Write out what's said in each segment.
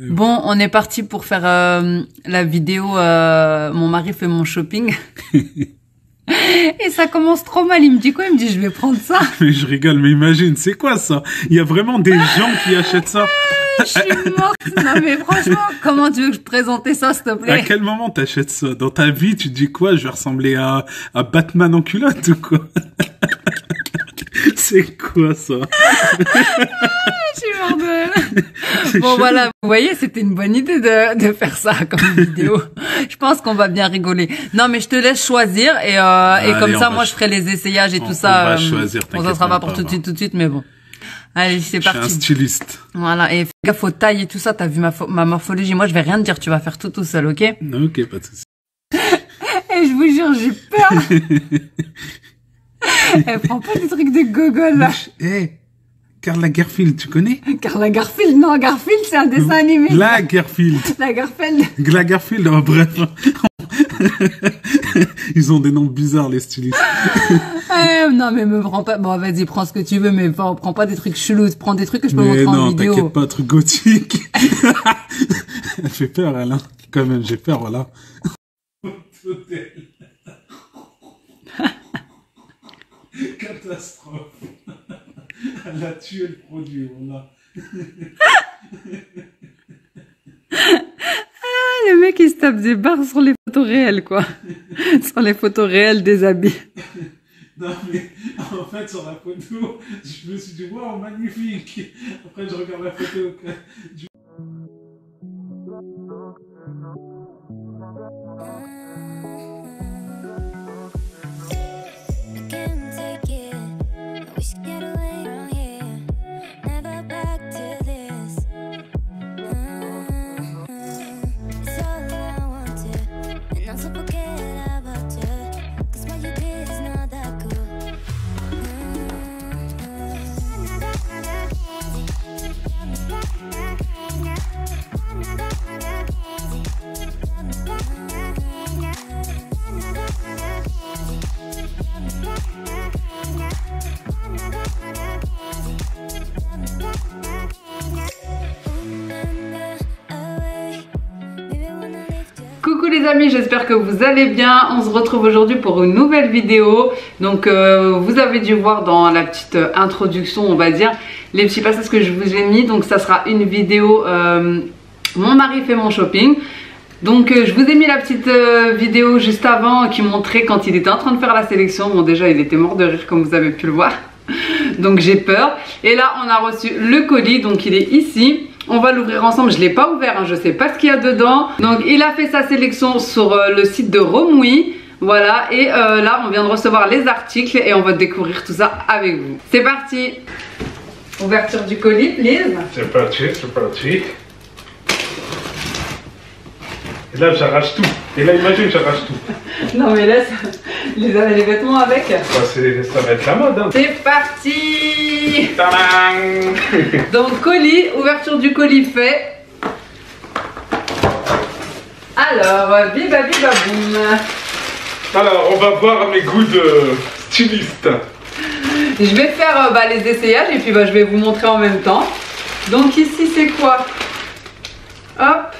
Bon, on est parti pour faire la vidéo mon mari fait mon shopping. Et ça commence trop mal. Il me dit quoi? Il me dit je vais prendre ça. Mais je rigole, mais imagine, c'est quoi ça? Il y a vraiment des gens qui achètent ça. Je suis morte. Non mais franchement, comment tu veux que je présente ça, s'il te plaît? À quel moment t'achètes ça? Dans ta vie, tu te dis quoi? Je vais ressembler à Batman en culotte ou quoi? C'est quoi ça? Je suis morte de... Bon voilà, vous voyez, c'était une bonne idée de faire ça comme vidéo. Je pense qu'on va bien rigoler. Non mais je te laisse choisir et comme ça, moi je ferai les essayages et tout ça. On va choisir, bon, ça sera pas pour tout de suite, mais bon. Allez, c'est parti. Je suis un styliste. Voilà, et fais gaffe aux tailles et tout ça, t'as vu ma morphologie. Moi je vais rien te dire, tu vas faire tout seul, ok? Ok, pas de souci. Et je vous jure, j'ai peur. Elle prend pas des trucs de gogol là. Hey, Karl Lagerfeld, tu connais? Karl Lagerfeld, non, Garfield c'est un dessin animé. Lagerfeld. Lagerfeld, oh, bref. Ils ont des noms bizarres les stylistes. Non mais me prends pas, bon vas-y prends ce que tu veux mais prends pas des trucs chelous, prends des trucs que je peux montrer en vidéo. Non, t'inquiète pas, truc gothique. Elle fait peur Alain, quand même j'ai peur voilà. Catastrophe. Elle a tué le produit, voilà. Le mec il se tape des barres sur les photos réelles quoi. Sur les photos réelles des habits. Non mais en fait sur la photo, je me suis dit waouh magnifique. Après je regarde la photo. Coucou les amis, j'espère que vous allez bien. On se retrouve aujourd'hui pour une nouvelle vidéo. Donc vous avez dû voir dans la petite introduction, on va dire, les petits passages que je vous ai mis. Donc ça sera une vidéo mon mari fait mon shopping. Donc je vous ai mis la petite vidéo juste avant qui montrait quand il était en train de faire la sélection. Bon déjà il était mort de rire comme vous avez pu le voir. Donc j'ai peur. Et là on a reçu le colis, donc il est ici. On va l'ouvrir ensemble, je ne l'ai pas ouvert, hein, je ne sais pas ce qu'il y a dedans. Donc il a fait sa sélection sur le site de Romui. Voilà, et là on vient de recevoir les articles et on va découvrir tout ça avec vous. C'est parti. Ouverture du colis, please. C'est parti, c'est parti. Et là j'arrache tout. Et là imagine j'arrache tout. Non mais là, les vêtements avec. Ça va être la mode. Hein. C'est parti. Tadam. Donc colis, ouverture du colis fait. Alors, biba biba boum. Alors on va voir mes goûts de styliste. Je vais faire les essayages et puis je vais vous montrer en même temps. Donc ici c'est quoi? Hop.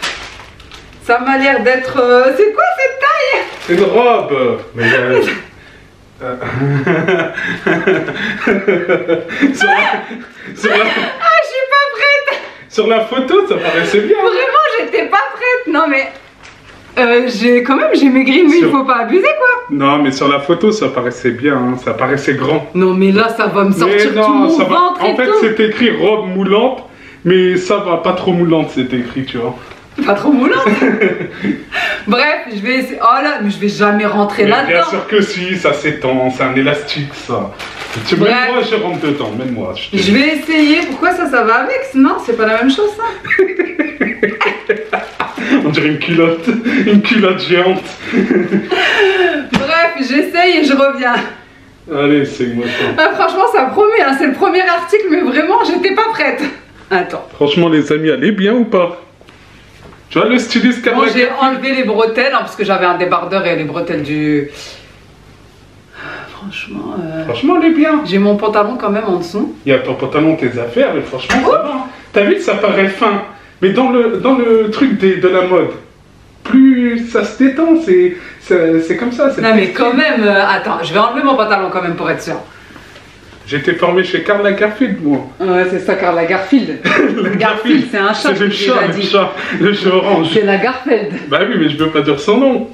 Ça m'a l'air d'être... C'est quoi cette taille? C'est une robe. Mais je suis pas prête. Sur la photo, ça paraissait bien. Vraiment, j'étais pas prête. Non mais... j'ai maigri, mais il faut pas abuser quoi. Non mais sur la photo ça paraissait bien, hein, ça paraissait grand. Non mais là ça va me sortir tout mon ventre et tout. En fait c'est écrit robe moulante, mais ça va pas trop moulante c'est écrit tu vois. Pas trop moulante. Bref, je vais essayer. Oh là, mais je vais jamais rentrer là-dedans. Bien sûr que si, ça s'étend, c'est un élastique ça. Mets-moi, je rentre dedans, mets-moi. Je vais essayer, pourquoi ça va avec? Non, c'est pas la même chose ça. On dirait une culotte géante. Bref, j'essaye et je reviens. Allez, c'est-moi ça. Ah, franchement, ça promet, hein, c'est le premier article, mais vraiment, j'étais pas prête. Attends. Franchement, les amis, elle est bien ou pas? Tu vois le styliste Bon, j'ai enlevé les bretelles, hein, parce que j'avais un débardeur et les bretelles du... Franchement... Franchement, elle est bien. J'ai mon pantalon quand même en dessous. Il y a ton pantalon, tes affaires, et franchement, ça va. T'as vu que ça paraît fin? Mais dans le truc de la mode, plus ça se détend, c'est comme ça. Non mais quand même, attends, je vais enlever mon pantalon quand même pour être sûr. J'étais formé chez Karl Lagerfeld, moi. Ouais, c'est ça, Karl Lagerfeld. Garfield, c'est un chat. C'est le chat, le chat orange. C'est Lagerfeld. Bah oui, mais je peux pas dire son nom.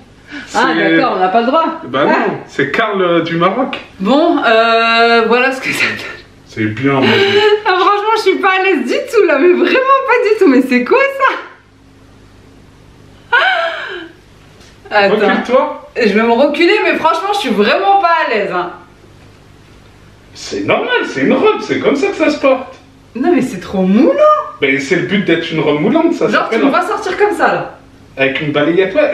Ah d'accord, on n'a pas le droit. Bah non, c'est Karl du Maroc. Bon, voilà ce que ça donne. C'est bien, moi. Ah, franchement, je suis pas à l'aise du tout là, mais vraiment pas du tout. Mais c'est quoi ça? Attends. Recule-toi. Je vais me reculer, mais franchement, je suis vraiment pas à l'aise. Hein. C'est normal, c'est une robe, c'est comme ça que ça se porte. Non, mais c'est trop moulant. Mais c'est le but d'être une robe moulante, ça. Genre, tu me vas sortir comme ça là. Avec une balayette, ouais.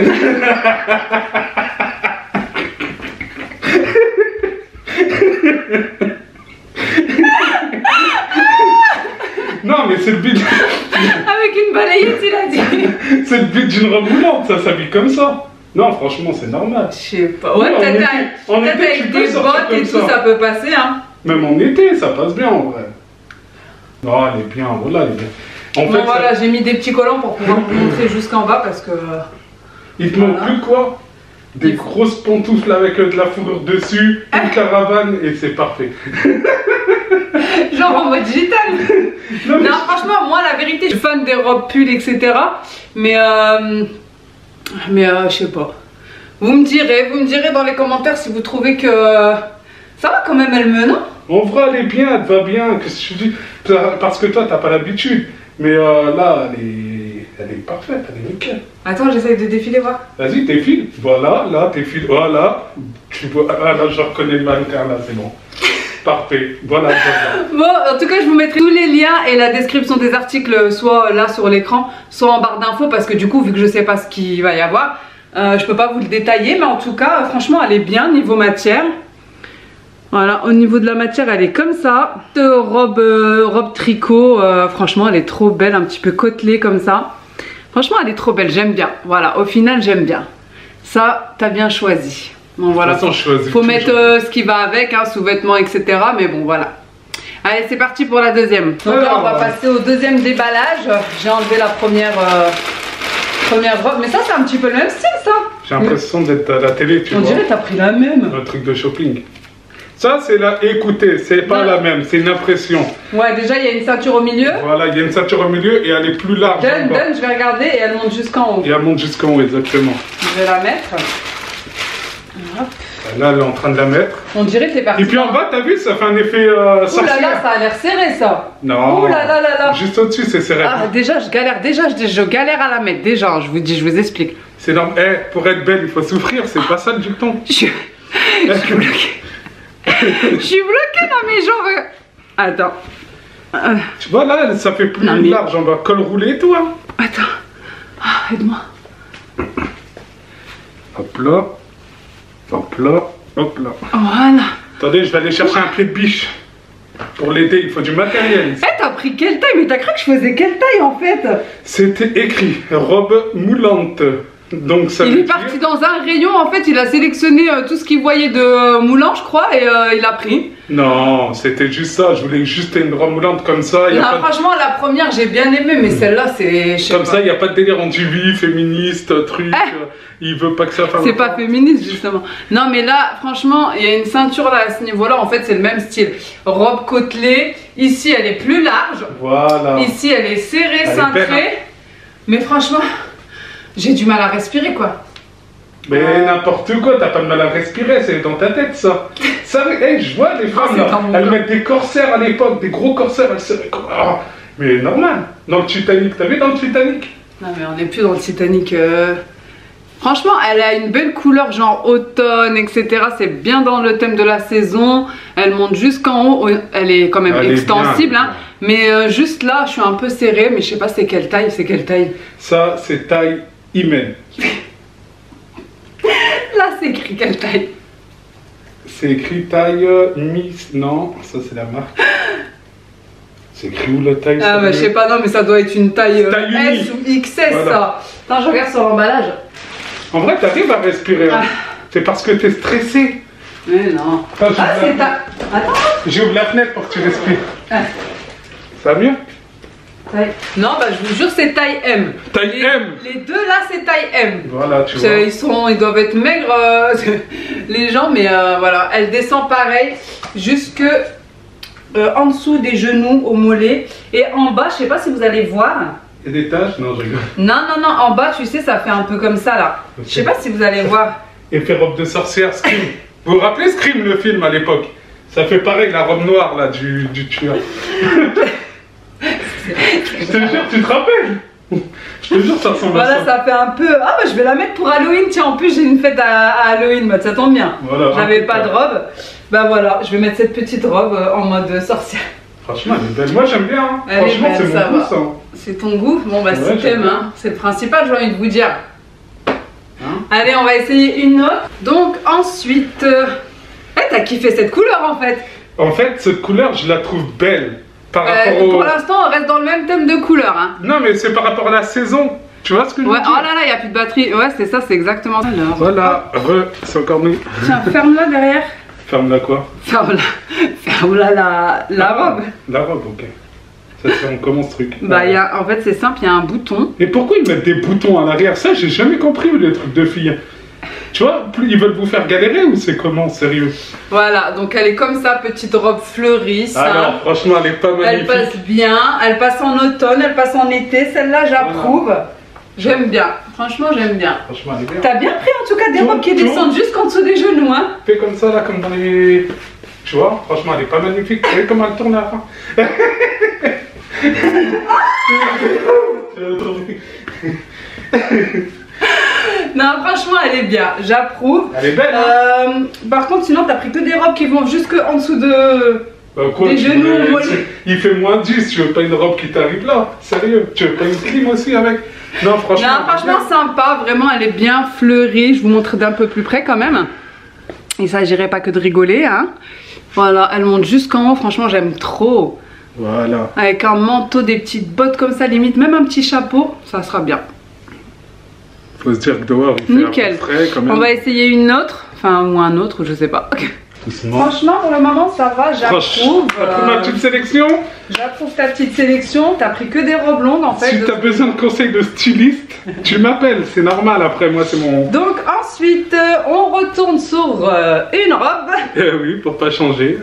Non, mais c'est le but. Avec une balayette, il a dit. C'est le but d'une robe moulante, ça s'habille comme ça. Non, franchement, c'est normal. Je sais pas. Ouais, peut-être avec des bottes et tout, ça peut passer, hein. Même en été, ça passe bien en vrai. Non, elle est bien, voilà, elle est bien. En bon, fait, voilà, j'ai mis des petits collants pour pouvoir vous montrer jusqu'en bas parce que. Il te manque plus quoi? Des grosses pantoufles avec de la fourrure dessus, une caravane et c'est parfait. Genre en mode gitane. Non, franchement, moi la vérité, je suis fan des robes pulls, etc. Mais je sais pas. Vous me direz dans les commentaires si vous trouvez que ça va quand même, elle me, non? En vrai, elle est bien, elle te va bien. Qu'est-ce que je dis? Parce que toi, t'as pas l'habitude. Mais là, elle est parfaite, elle est nickel. Attends, j'essaye de défiler, voir. Vas-y, défile. Voilà, là, défile. Voilà. Tu vois, ah, là, je reconnais le mannequin, là, c'est bon. Parfait. Voilà. Bon, en tout cas, je vous mettrai tous les liens et la description des articles, soit là sur l'écran, soit en barre d'infos, parce que du coup, vu que je sais pas ce qu'il va y avoir, je peux pas vous le détailler, mais en tout cas, franchement, elle est bien niveau matière. Voilà, au niveau de la matière, elle est comme ça. Robe tricot, franchement, elle est trop belle, un petit peu côtelée comme ça. Franchement, elle est trop belle, j'aime bien. Voilà, au final, j'aime bien. Ça, t'as bien choisi. Bon, voilà. Faut mettre ce qui va avec, hein, sous-vêtements, etc. Mais bon, voilà. Allez, c'est parti pour la deuxième. Donc là, on va passer au deuxième déballage. J'ai enlevé la première robe. Mais ça, c'est un petit peu le même style, ça. J'ai l'impression d'être à la télé, tu vois. On dirait que t'as pris la même. Un truc de shopping. Ça, c'est la. Écoutez, c'est pas la même, c'est une impression. Ouais, déjà, il y a une ceinture au milieu. Voilà, il y a une ceinture au milieu et elle est plus large. Donne, je vais regarder et elle monte jusqu'en haut. Et elle monte jusqu'en haut, exactement. Je vais la mettre. Hop. Là, elle est en train de la mettre. On dirait que t'es parti. Et puis en bas, t'as vu, ça fait un effet sorcier. Ouh là là, ça a l'air serré, ça. Non. Ouh là là là là. Juste au-dessus, c'est serré. Ah, déjà, je galère à la mettre. Déjà, je vous explique. C'est normal. Eh, pour être belle, il faut souffrir. C'est pas ça le dicton. Je suis bloquée. Je suis bloquée dans mes jambes. Attends. Tu vois là, ça fait plus large en bas. Col roulé, toi. Attends. Ah, aide-moi. Hop là. Hop là. Hop là. Voilà. Attendez, je vais aller chercher un pied de biche. Pour l'aider, il faut du matériel. Eh, t'as pris quelle taille? Mais t'as cru que je faisais quelle taille en fait? C'était écrit robe moulante. Donc ça il est parti dans un rayon, en fait, il a sélectionné tout ce qu'il voyait de moulant, je crois, et il a pris. Non, c'était juste ça, je voulais juste une robe moulante comme ça. Franchement, la première, j'ai bien aimé, mais celle-là, c'est... Comme ça, il n'y a pas de délire anti-vie, féministe, truc, il veut pas que ça fasse... C'est pas féministe, justement. Non, mais là, franchement, il y a une ceinture là, à ce niveau-là, en fait, c'est le même style. Robe côtelée, ici, elle est plus large. Voilà. Ici, elle est serrée, cintrée. Mais franchement... J'ai du mal à respirer, quoi. Mais n'importe quoi, t'as pas de mal à respirer, c'est dans ta tête, ça. Ça, hey, je vois des femmes, là, elles mettent des corsaires à l'époque, des gros corsaires, elles se... Oh, mais normal. Dans le Titanic, t'as vu dans le Titanic? Non, mais on n'est plus dans le Titanic. Franchement, elle a une belle couleur, genre automne, etc. C'est bien dans le thème de la saison. Elle monte jusqu'en haut. Elle est quand même extensible, hein. Mais juste là, je suis un peu serrée, mais je sais pas c'est quelle taille. C'est quelle taille? Ça, c'est taille hymen. Là, c'est écrit quelle taille? C'est écrit taille Miss. Non, ça c'est la marque. C'est écrit où la taille? Ah, bah je sais pas, non, mais ça doit être une taille S ou XS, voilà. Ça. Attends, je regarde sur l'emballage. En vrai, t'arrives à respirer. Hein. C'est parce que t'es stressé. Mais non. Attends, c'est ta... Attends. J'ouvre la fenêtre pour que tu respires. Ça va mieux? taille. Non, bah je vous jure, c'est taille M. Taille M. Les deux là, c'est taille M. Voilà, tu vois. Ils doivent être maigres, les gens, mais voilà. Elle descend pareil, jusque en dessous des genoux, au mollet. Et en bas, je sais pas si vous allez voir. Il y a des taches? Non, je rigole. Non, en bas, tu sais, ça fait un peu comme ça là. Okay. Je sais pas si vous allez voir. Effet robe de sorcière, Scream. Vous vous rappelez Scream, le film à l'époque? Ça fait pareil, la robe noire là du tueur. Je te jure, tu te rappelles? Je te jure, ça ressemble à ça. Voilà, ça fait un peu. Ah, bah je vais la mettre pour Halloween. Tiens, en plus, j'ai une fête à Halloween. Bah, ça tombe bien. Voilà, j'avais pas de robe. Bah voilà, je vais mettre cette petite robe en mode sorcière. Franchement, elle est belle. Moi, j'aime bien. Hein. Franchement, c'est mon goût, ça. C'est ton goût? Bon, bah, ouais, si t'aimes, hein. C'est le principal, j'ai envie de vous dire. Hein? Allez, on va essayer une autre. Donc, ensuite. T'as kiffé cette couleur en fait? En fait, cette couleur, je la trouve belle. Par rapport au... Pour l'instant, on reste dans le même thème de couleur. Hein. Non, mais c'est par rapport à la saison. Tu vois ce que je veux dire? Oh là là, il n'y a plus de batterie. Ouais, c'est ça, c'est exactement ça. Alors, voilà, c'est encore nous. Tiens, ferme-la derrière. Ferme-la quoi? Ferme-la la robe. La robe, ok. Ça se fait comment ce truc? Bah, en fait, c'est simple, il y a un bouton. Et pourquoi ils mettent des boutons à l'arrière? Ça, j'ai jamais compris les trucs de filles. Tu vois, ils veulent vous faire galérer ou c'est comment, sérieux? Voilà, donc elle est comme ça, petite robe fleurie. Alors, franchement, elle est pas magnifique. Elle passe bien, elle passe en automne, elle passe en été. Celle-là, j'approuve. Voilà. J'aime bien, franchement, j'aime bien. Franchement, elle est bien. T'as bien pris en tout cas des robes qui descendent jusqu'en dessous des genoux, hein? Fais comme ça, là, comme dans les. Tu vois, franchement, elle est pas magnifique. Vous voyez comment elle tourne à la fin? Non, franchement, elle est bien, j'approuve. Elle est belle, hein? Par contre, sinon, t'as pris que des robes qui vont jusque en dessous de... Bah quoi, des genoux, il fait moins 10, tu veux pas une robe qui t'arrive là? Sérieux? Tu veux pas une clim aussi avec? Non, franchement. Non, franchement, sympa, vraiment, elle est bien fleurie. Je vous montre d'un peu plus près quand même. Il s'agirait pas que de rigoler, hein. Voilà, elle monte jusqu'en haut, franchement, j'aime trop. Voilà. Avec un manteau, des petites bottes comme ça, limite, même un petit chapeau, ça sera bien. Faut se dire que dehors, il fait nickel. Un peu frais quand même. On va essayer une autre, enfin, ou un autre, je sais pas. Doucement. Franchement, pour le moment, ça va, j'approuve. Ma petite sélection. J'approuve ta petite sélection. T'as pris que des robes longues en fait. Si t'as besoin de conseils de styliste, tu m'appelles, c'est normal. Après, moi, c'est mon. Donc, ensuite, on retourne sur une robe. Oui, pour pas changer.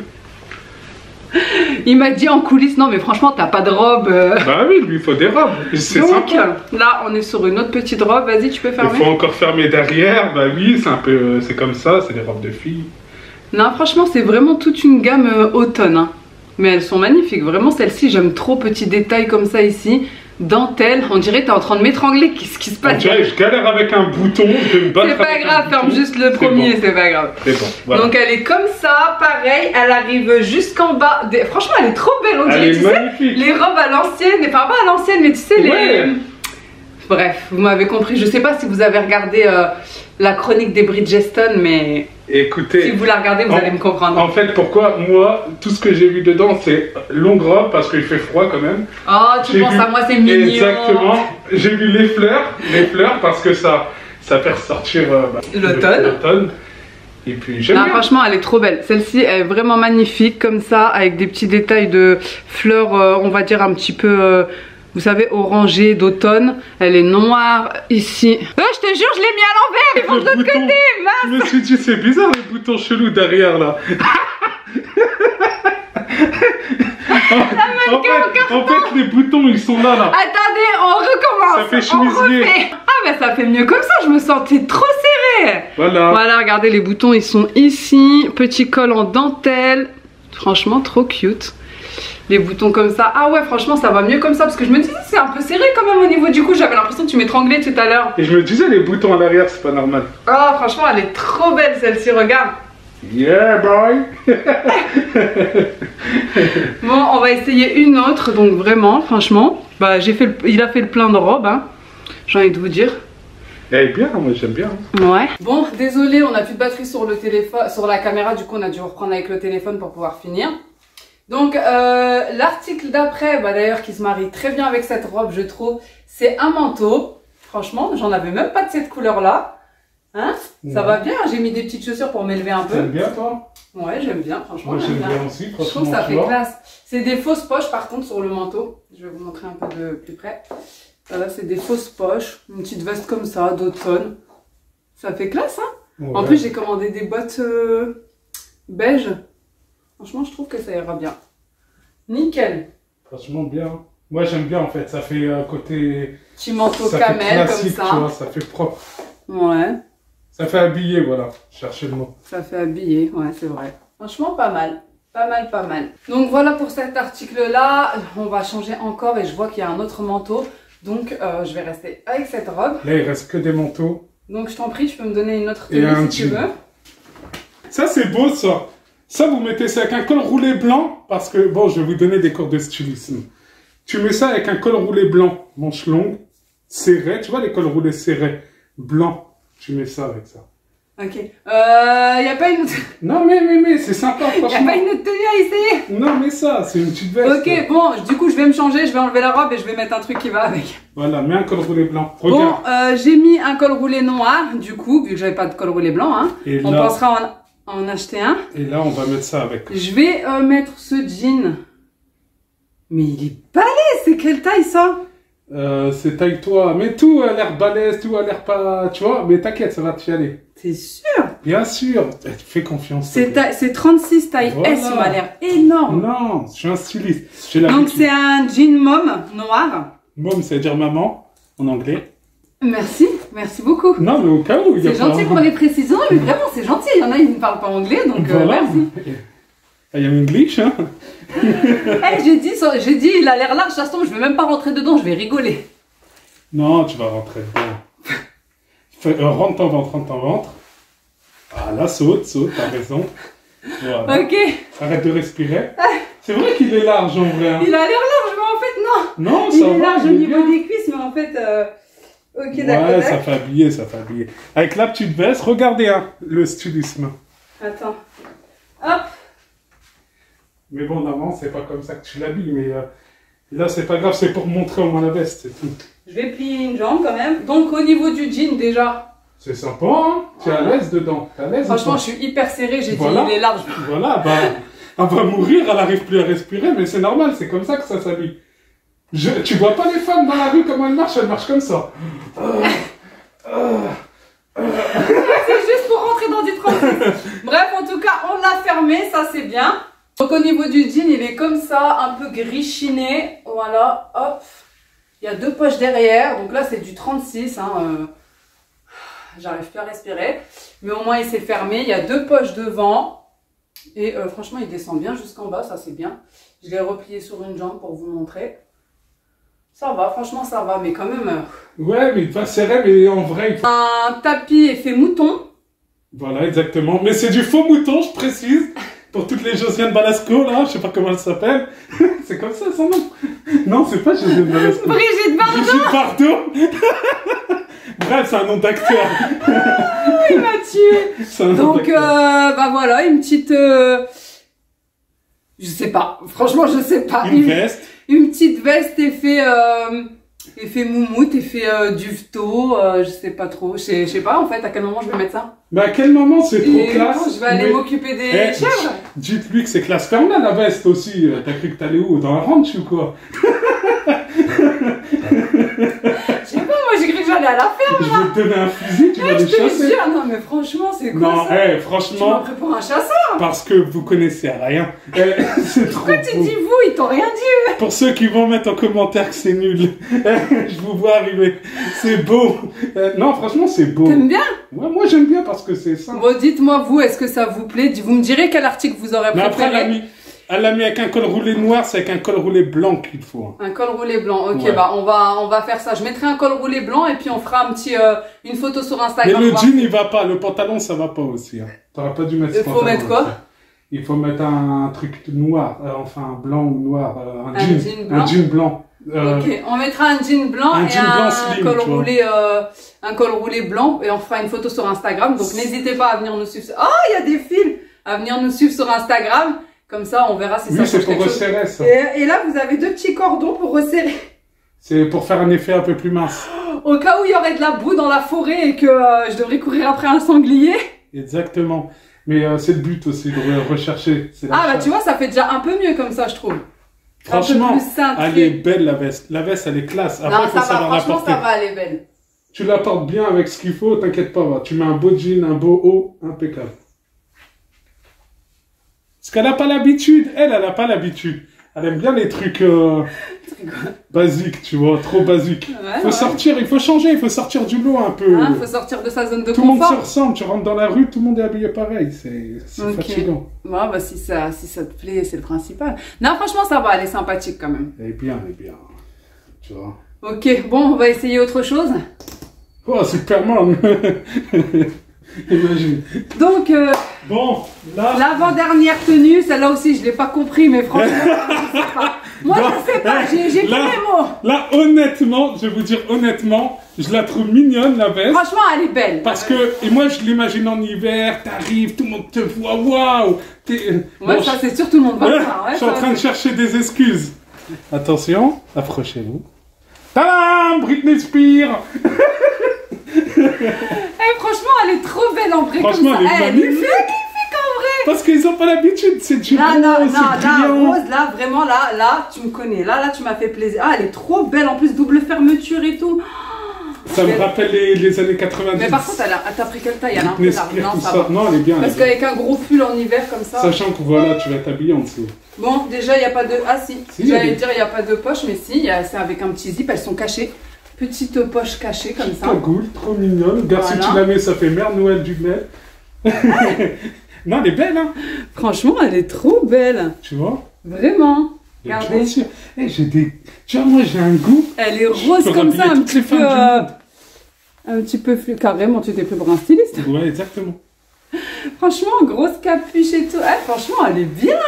Il m'a dit en coulisses, non mais franchement t'as pas de robe. Bah oui, lui il faut des robes. C'est sympa. Là on est sur une autre petite robe, vas-y tu peux fermer. Il faut encore fermer derrière, bah oui c'est un peu, c'est comme ça, c'est des robes de filles. Non franchement c'est vraiment toute une gamme automne. Hein. Mais elles sont magnifiques, vraiment celle-ci j'aime trop, petit détail comme ça ici. Dentelle, on dirait t'es en train de m'étrangler, qu'est-ce qui se passe? On dirait je galère avec un bouton, je vais me battre. C'est pas grave, ferme juste le premier, c'est pas grave. C'est bon, voilà. Donc elle est comme ça, pareil, elle arrive jusqu'en bas. Franchement elle est trop belle, on dirait, elle est magnifique. Les robes à l'ancienne, enfin pas à l'ancienne, mais tu sais ouais. les... Bref, vous m'avez compris, je sais pas si vous avez regardé la chronique des Bridgerton, mais... Écoutez, si vous la regardez, vous allez me comprendre. En fait, pourquoi moi, tout ce que j'ai vu dedans, c'est longue robe parce qu'il fait froid quand même. Oh, tu penses à moi, c'est mignon. Exactement. J'ai vu les fleurs parce que ça fait ressortir l'automne. Et puis j'aime bien. Franchement, elle est trop belle. Celle-ci est vraiment magnifique, comme ça, avec des petits détails de fleurs, on va dire un petit peu... vous savez, orangée d'automne. Elle est noire ici. Je te jure, je l'ai mis à l'envers. Ils vont de l'autre côté, mince. Je me suis dit, c'est bizarre les boutons chelous derrière là. En fait, les boutons ils sont là. Attendez, on recommence. Ça fait chemisier. Ah, mais ça fait mieux comme ça. Je me sentais trop serrée. Voilà. Voilà, regardez, les boutons ils sont ici. Petit col en dentelle. Franchement, trop cute. Les boutons comme ça, ah ouais franchement ça va mieux comme ça parce que je me disais c'est un peu serré quand même au niveau du cou, j'avais l'impression que tu m'étranglais tout à l'heure. Et je me disais les boutons à l'arrière c'est pas normal. Ah franchement elle est trop belle celle-ci, regarde. Yeah boy. Bon on va essayer une autre, donc vraiment franchement, bah il a fait le plein de robes hein, j'ai envie de vous dire. Elle est bien, moi j'aime bien. Ouais. Bon désolé on a plus de batterie sur le téléphone, sur la caméra, du coup on a dû reprendre avec le téléphone pour pouvoir finir. Donc l'article d'après, bah, d'ailleurs qui se marie très bien avec cette robe je trouve, c'est un manteau. Franchement j'en avais même pas de cette couleur là. Hein? Ouais. Ça va bien, j'ai mis des petites chaussures pour m'élever un peu. T'aimes bien toi? Ouais, j'aime bien, franchement. Moi, j'aime bien aussi, franchement. Je trouve que ça fait classe. C'est des fausses poches, par contre, sur le manteau. Je vais vous montrer un peu de plus près. Là, c'est des fausses poches. Une petite veste comme ça, d'automne. Ça fait classe, hein. Ouais. En plus, j'ai commandé des bottes beige. Franchement, je trouve que ça ira bien. Nickel. Franchement, bien. Moi, j'aime bien, en fait. Ça fait un côté... Petit manteau camel, comme ça. Tu vois, ça fait propre. Ouais. Ça fait habiller, voilà. Cherchez le mot. Ça fait habiller, ouais, c'est vrai. Franchement, pas mal. Pas mal, pas mal. Donc, voilà pour cet article-là. On va changer encore et je vois qu'il y a un autre manteau. Donc, je vais rester avec cette robe. Là, il reste que des manteaux. Donc, je t'en prie, tu peux me donner une autre tenue si tu veux. Ça, c'est beau, ça. Ça, vous mettez ça avec un col roulé blanc. Parce que, bon, je vais vous donner des cours de stylisme. Tu mets ça avec un col roulé blanc, manche longue, serré. Tu vois les cols roulés serrés, blanc. Tu mets ça avec ça. Ok. Y a pas une... Non, mais c'est sympa, franchement. Y a pas une autre tenue à essayer? Non, mais ça, c'est une petite veste. Ok, bon, du coup, je vais me changer, je vais enlever la robe et je vais mettre un truc qui va avec. Voilà, mets un col roulé blanc. Regarde. Bon, j'ai mis un col roulé noir, du coup, vu que j'avais pas de col roulé blanc, hein. Et on pensera en acheter un. Et là, on va mettre ça avec. Je vais mettre ce jean. Mais il est balèze, c'est quelle taille ça? C'est taille-toi, mais tout a l'air balèze, tout a l'air pas, tu vois, mais t'inquiète, ça va te filer. T'es sûr? Bien sûr, fais confiance. C'est 36 taille voilà. S, il m'a l'air énorme. Non, je suis un styliste. Donc c'est un jean mom noir. Mom, ça veut dire maman, en anglais. Merci, merci beaucoup. Non, mais au cas où, il y a c'est gentil pour les précisions, mais vraiment c'est gentil, il y en a qui ne parlent pas anglais, donc voilà. Merci. I am English, hein. Hey, j'ai dit, il a l'air large, ça se tombe, je vais même pas rentrer dedans, je vais rigoler. Non, tu vas rentrer dedans. Rentre ton ventre. Ah là, saute, t'as raison. Voilà. Ok. Arrête de respirer. C'est vrai qu'il est large en vrai. Hein. Il a l'air large, mais en fait non. Non, ça il va. Il est large au niveau des cuisses, mais en fait... Ok, d'accord. Ouais, ça fait habiller, ça fait habiller. Avec la petite veste, regardez hein, le stylisme. Attends. Hop. Mais bon, normalement, c'est pas comme ça que tu l'habilles, mais là, c'est pas grave, c'est pour montrer au moins la veste, c'est tout. Je vais plier une jambe quand même. Donc, au niveau du jean, déjà. C'est sympa, hein. Tu es à l'aise dedans. Franchement, je suis hyper serré, j'ai dit, il est large. Voilà, bah, elle va mourir, elle arrive plus à respirer, mais c'est normal, c'est comme ça que ça s'habille. Tu vois pas les femmes dans la rue, comment elles marchent comme ça. C'est juste pour rentrer dans du 36. Bref, en tout cas, on l'a fermé, ça c'est bien. Donc au niveau du jean, il est comme ça, un peu gris chiné. Voilà, hop. Il y a deux poches derrière. Donc là, c'est du 36. Hein, j'arrive plus à respirer. Mais au moins, il s'est fermé. Il y a deux poches devant. Et franchement, il descend bien jusqu'en bas. Ça, c'est bien. Je l'ai replié sur une jambe pour vous montrer. Ça va, franchement, ça va. Mais quand même... Ouais, mais pas serré, mais en vrai... Un tapis effet mouton. Voilà, exactement. Mais c'est du faux mouton, je précise. Pour toutes les Josiane Balasco, là, je sais pas comment elle s'appelle. C'est comme ça son nom. Non, c'est pas Josiane Balasco. Brigitte Bardot. Brigitte Bardot. Bref, c'est un nom d'acteur. Il m'a tué. Donc, bah voilà, une petite... Je sais pas. Franchement, je sais pas. Une veste. Une petite veste effet moumoute, effet duvetot, je sais pas trop. Je sais pas en fait à quel moment je vais mettre ça. Mais à quel moment c'est trop classe? Je vais aller m'occuper des chèvres. Dites-lui que c'est classe. Ferme-la la veste aussi. T'as cru que t'allais où? Dans un ranch ou quoi? Je sais pas, moi j'ai cru que j'allais à la ferme. Je vais te donner un fusil, tu vas les chasser. Je te jure, non mais franchement c'est quoi non, ça? Franchement. Tu m'as pris pour un chasseur. Parce que vous connaissez rien. C'est trop. Pourquoi tu dis vous? Ils t'ont rien dit. Pour ceux qui vont mettre en commentaire que c'est nul, je vous vois arriver. C'est beau. Non, franchement, c'est beau. T'aimes bien? Ouais, moi j'aime bien parce que c'est simple. Bon, dites-moi vous, est-ce que ça vous plaît? Vous me direz quel article vous aurez préféré. Mais après, elle l'a mis avec un col roulé noir, c'est avec un col roulé blanc qu'il faut. Hein. Un col roulé blanc, ok, ouais. Bah on va faire ça. Je mettrai un col roulé blanc et puis on fera un petit, une photo sur Instagram. Mais le jean il va pas, le pantalon ça va pas aussi. Hein. T'aurais pas dû mettre ce pantalon. Il faut mettre quoi? Il faut mettre un truc noir, enfin blanc ou noir, un jean blanc. Ok, on mettra un jean blanc et un col roulé blanc et on fera une photo sur Instagram. Donc n'hésitez pas à venir nous suivre. Oh, il y a des fils! À venir nous suivre sur Instagram. Comme ça, on verra si ça change quelque chose. Oui, c'est pour resserrer ça. Et là, vous avez deux petits cordons pour resserrer. C'est pour faire un effet un peu plus mince. Au cas où il y aurait de la boue dans la forêt et que je devrais courir après un sanglier. Exactement. Mais c'est le but aussi de rechercher. Ah bah tu vois, ça fait déjà un peu mieux comme ça, je trouve. Franchement, elle est belle la veste. La veste, elle est classe. Après, non, ça va, franchement, ça va, elle est belle. Tu la portes bien avec ce qu'il faut, t'inquiète pas. Va. Tu mets un beau jean, un beau haut, impeccable. Parce qu'elle n'a pas l'habitude. Elle n'a pas l'habitude. Elle aime bien les trucs basiques, tu vois, trop basiques. Ouais, faut sortir, il faut changer, il faut sortir du lot un peu. Il faut sortir de sa zone de confort. Tout le monde se ressemble, tu rentres dans la rue, tout le monde est habillé pareil, c'est fatigant. Bon, bah, si ça te plaît, c'est le principal. Non, franchement, ça va, elle est sympathique quand même. Elle est bien, tu vois. Ok, bon, on va essayer autre chose. Oh, Superman. Imagine. Donc, bon, là... l'avant-dernière tenue, celle-là aussi, je ne l'ai pas compris, mais franchement, je sais pas. Moi, je sais pas, j'ai plus les mots. Là, honnêtement, je vais vous dire honnêtement, je la trouve mignonne, la veste. Franchement, elle est belle. Parce que, et moi, je l'imagine en hiver, t'arrives, tout le monde te voit, waouh. Ouais, bon, ça, c'est sûr, tout le monde va voir. Ouais, je suis en train de chercher des excuses. Attention, approchez-vous. Tadam, Britney Spears. Franchement, elle est trop belle en vrai. Franchement, comme ça. elle est magnifique en vrai. Parce qu'ils n'ont pas l'habitude, c'est du rose, c'est brillant. Rose, là, vraiment, là, tu me connais. Là, tu m'as fait plaisir. Ah, elle est trop belle. En plus, double fermeture et tout. Ça me rappelle les années 90. Mais par contre, t'as pris quelle taille? Elle est un peu large. Non, ça va. Non, elle est bien. Parce qu'avec un gros pull en hiver comme ça. Sachant que voilà, tu vas t'habiller en dessous. Bon, déjà, il n'y a pas de... Ah si, j'allais dire, il n'y a pas de poche, mais si, c'est avec un petit zip, elles sont cachées. Petite poche cachée comme ça. Cagoule, trop mignonne. Regarde, voilà. Si tu la mets, ça fait Mère Noël du Bled. Non, elle est belle, hein. Franchement, elle est trop belle. Tu vois? Vraiment. Regardez. Hey, tu vois, moi, j'ai un goût. Elle est rose comme ça, un petit peu carrément, tu t'es plus brun styliste. Ouais, exactement. Franchement, grosse capuche et tout. Franchement, elle est bien.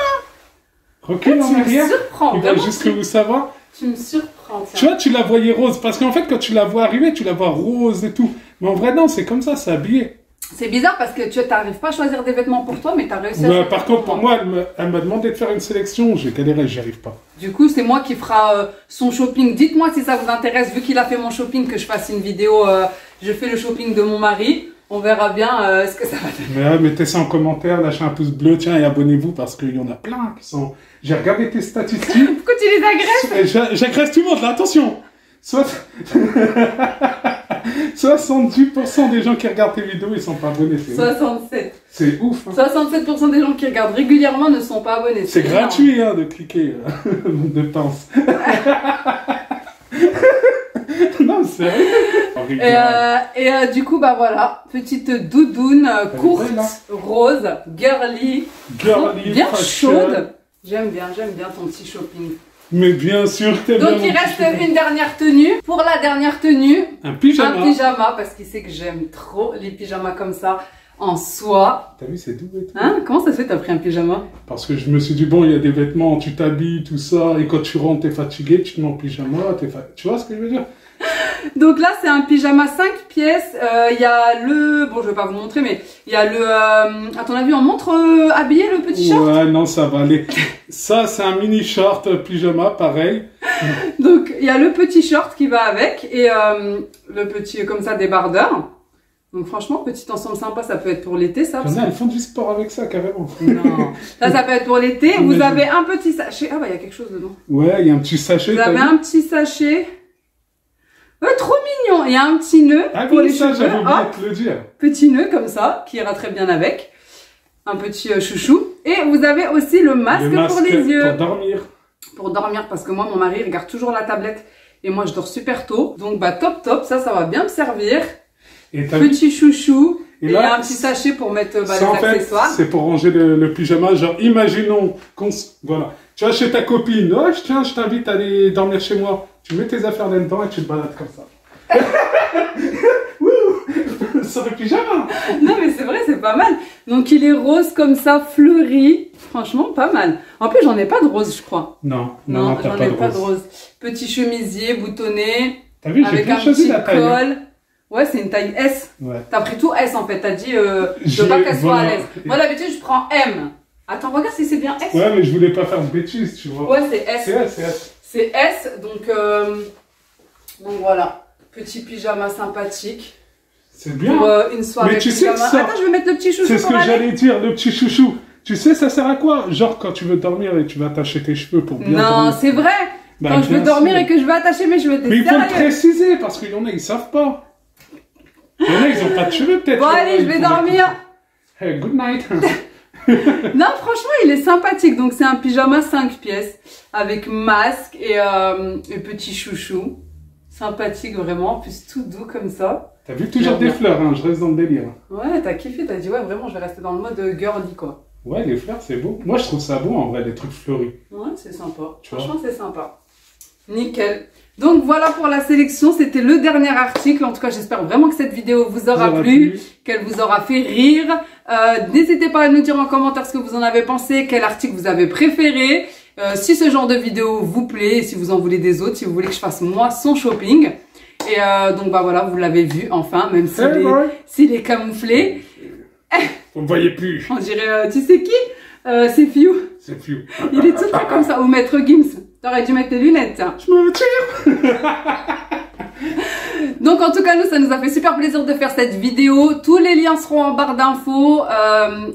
Recule en arrière. Tu me surprends. Il va jusqu'où ça va. Tu me surprends. Tiens. Tu vois, tu la voyais rose. Parce qu'en fait, quand tu la vois arriver, tu la vois rose et tout. Mais en vrai, non, c'est comme ça, c'est habillé. C'est bizarre parce que tu n'arrives pas à choisir des vêtements pour toi, mais tu as réussi à choisir. Par contre, pour moi, elle m'a demandé de faire une sélection. J'ai galéré, j'y arrive pas. Du coup, c'est moi qui fera son shopping. Dites-moi si ça vous intéresse, vu qu'il a fait mon shopping, que je fasse une vidéo. Je fais le shopping de mon mari. On verra bien ce que ça va donner. Mais mettez ça en commentaire, lâchez un pouce bleu, tiens, et abonnez-vous parce qu'il y en a plein qui sont... J'ai regardé tes statistiques. Pourquoi tu les agresses? J'agresse tout le monde, là, attention. 78% des gens qui regardent tes vidéos, ils sont pas abonnés. 67. C'est ouf. Hein. 67% des gens qui regardent régulièrement ne sont pas abonnés. C'est gratuit hein, de cliquer, de pince. Non, c'est et du coup, bah voilà, petite doudoune courte, rose, girly bien chaude. J'aime bien ton petit shopping. Mais bien sûr, t'aimes bien. Donc il reste une dernière tenue. Pour la dernière tenue, un pyjama. Un pyjama, parce qu'il sait que j'aime trop les pyjamas comme ça, en soie. T'as vu, c'est doux et tout. Hein? Comment ça se fait, t'as pris un pyjama? Parce que je me suis dit, bon, il y a des vêtements, tu t'habilles, tout ça, et quand tu rentres, t'es fatigué, tu te mets en pyjama, tu vois ce que je veux dire? Donc là, c'est un pyjama 5 pièces. Il y a le... Bon, je vais pas vous montrer, mais il y a le... à ton avis, on montre habillé le petit short? Ouais, non, ça va aller. Ça, c'est un mini short pyjama, pareil. Donc, il y a le petit short qui va avec et le petit, comme ça, débardeur. Donc franchement, petit ensemble sympa, ça peut être pour l'été, ça. Elles font du sport avec ça, carrément. Non. Ça peut être pour l'été. Vous avez un petit sachet. Ah bah, il y a quelque chose dedans. Ouais, il y a un petit sachet. Vous avez un petit sachet. Trop mignon. Il y a un petit nœud pour les cheveux. J'avais oublié de le dire. Petit nœud comme ça, qui ira très bien avec. Un petit chouchou. Et vous avez aussi le masque pour les yeux. Pour dormir. Pour dormir, parce que moi, mon mari regarde toujours la tablette. Et moi, je dors super tôt. Donc, bah, top. Ça va bien me servir. Et petit chouchou. Et il y a un petit sachet pour mettre les accessoires. C'est pour ranger le pyjama. Genre, imaginons qu'on... Voilà. Tu vas chez ta copine. Oh, tiens, je t'invite à aller dormir chez moi. Tu mets tes affaires là-dedans et tu te balades comme ça. C'est le pyjama. Non, mais c'est vrai, c'est pas mal. Donc, il est rose comme ça, fleuri. Franchement, pas mal. En plus, j'en ai pas de rose, je crois. Non, j'en ai pas de rose. Petit chemisier boutonné. T'as vu, j'ai bien choisi la taille. Col. Ouais, c'est une taille S. Ouais. T'as pris tout S en fait. T'as dit, je veux pas qu'elle soit à l'aise. Moi, d'habitude, je prends M. Attends, regarde si c'est bien S. Ouais, mais je voulais pas faire de bêtises, tu vois. Ouais, c'est S. C'est S, c'est S. C'est S, donc voilà. Petit pyjama sympathique. C'est bien. Pour une soirée. Mais tu sais que ça... Attends, je vais mettre le petit chouchou. C'est ce que j'allais dire, le petit chouchou. Tu sais, ça sert à quoi? Genre, quand tu veux dormir et tu vas attacher tes cheveux pour bien dormir. Non, c'est vrai. Bah, quand je veux dormir et que je veux attacher mes cheveux, mais il faut le préciser, parce qu'il y en a, ils savent pas. Il y en a, ils ont pas de cheveux, peut-être. Bon, allez, je vais dormir. Hey, good night. Non, franchement, il est sympathique. Donc, c'est un pyjama 5 pièces avec masque et petit chouchou. Sympathique, vraiment. En plus, tout doux comme ça. T'as vu toujours des fleurs, hein, je reste dans le délire. Ouais, t'as kiffé, t'as dit, ouais, vraiment, je vais rester dans le mode girly, quoi. Ouais, les fleurs, c'est beau. Moi, je trouve ça beau, en vrai, les trucs fleuris. Ouais, c'est sympa. Franchement, c'est sympa. Nickel. Donc, voilà pour la sélection. C'était le dernier article. En tout cas, j'espère vraiment que cette vidéo vous aura plu, qu'elle vous aura fait rire. N'hésitez pas à nous dire en commentaire ce que vous en avez pensé, quel article vous avez préféré. Si ce genre de vidéo vous plaît, si vous en voulez des autres, si vous voulez que je fasse moi son shopping. Et donc bah voilà, vous l'avez vu enfin, même s'il est camouflé. Vous me voyez plus. On dirait, tu sais qui? C'est Fiu. C'est Fiu. Il est tout le temps comme ça. Ou Maître Gims. T'aurais dû mettre tes lunettes, tiens. Je me tire. Donc en tout cas, nous, ça nous a fait super plaisir de faire cette vidéo. Tous les liens seront en barre d'infos.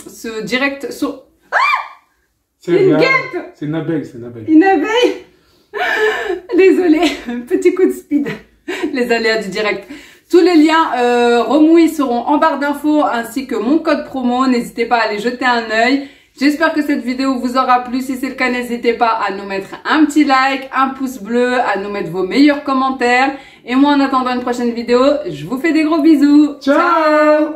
Ce direct sur... C'est une guêpe. C'est une abeille, c'est une abeille. Une abeille. Désolée, petit coup de speed. Les aléas du direct. Tous les liens remouillés seront en barre d'infos ainsi que mon code promo. N'hésitez pas à aller jeter un œil. J'espère que cette vidéo vous aura plu. Si c'est le cas, n'hésitez pas à nous mettre un petit like, un pouce bleu, à nous mettre vos meilleurs commentaires. Et moi, en attendant une prochaine vidéo, je vous fais des gros bisous. Ciao.